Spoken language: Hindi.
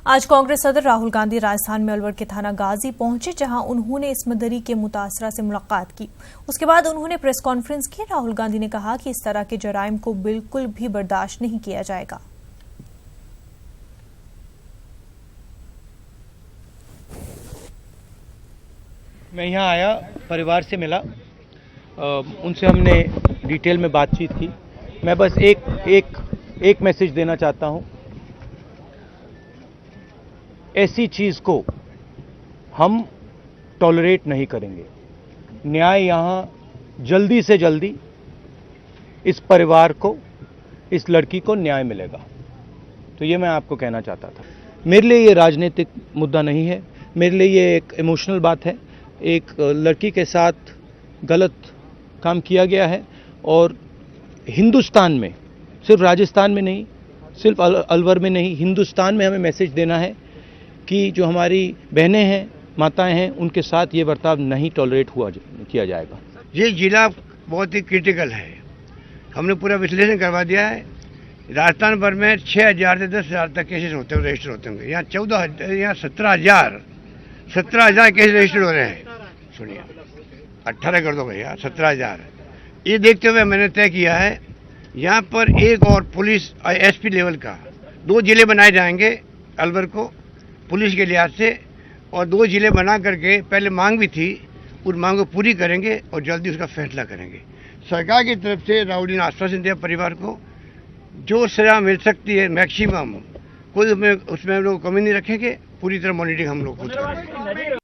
आज कांग्रेस सदर राहुल गांधी राजस्थान में अलवर के थाना गाजी पहुंचे, जहां उन्होंने इस्मत-दरी के मुतासरा से मुलाकात की। उसके बाद उन्होंने प्रेस कॉन्फ्रेंस की। राहुल गांधी ने कहा कि इस तरह के जराइम को बिल्कुल भी बर्दाश्त नहीं किया जाएगा। मैं यहाँ आया, परिवार से मिला, उनसे हमने डिटेल में बातचीत की। मैं बस एक मैसेज देना चाहता हूँ, ऐसी चीज़ को हम टॉलरेट नहीं करेंगे। न्याय यहाँ जल्दी से जल्दी इस परिवार को, इस लड़की को न्याय मिलेगा। तो ये मैं आपको कहना चाहता था। मेरे लिए ये राजनीतिक मुद्दा नहीं है, मेरे लिए ये एक इमोशनल बात है। एक लड़की के साथ गलत काम किया गया है और हिंदुस्तान में, सिर्फ राजस्थान में नहीं, सिर्फ अलवर में नहीं, हिंदुस्तान में हमें मैसेज देना है कि जो हमारी बहनें हैं, माताएं हैं, उनके साथ ये बर्ताव नहीं टॉलरेट किया जाएगा। ये जिला बहुत ही क्रिटिकल है। हमने पूरा विश्लेषण करवा दिया है। राजस्थान भर में 6,000 से 10,000 तक केसेस होते हैं, रजिस्टर होते होंगे। यहाँ 17,000 केस रजिस्टर्ड हो रहे हैं। सुनिए, 18 कर दो भैया, 17,000। ये देखते हुए मैंने तय किया है, यहाँ पर एक और पुलिस एसपी लेवल का 2 जिले बनाए जाएंगे अलवर को पुलिस के लिहाज से, और 2 जिले बना करके पहले मांग भी थी, उस मांग को पूरी करेंगे और जल्दी उसका फैसला करेंगे। सरकार की तरफ से राहुल जी ने आश्वासन दिया परिवार को, जो सजा मिल सकती है मैक्सिमम, कोई उसमें हम लोग कमी नहीं रखेंगे। पूरी तरह मॉनिटरिंग हम लोग खुद करेंगे।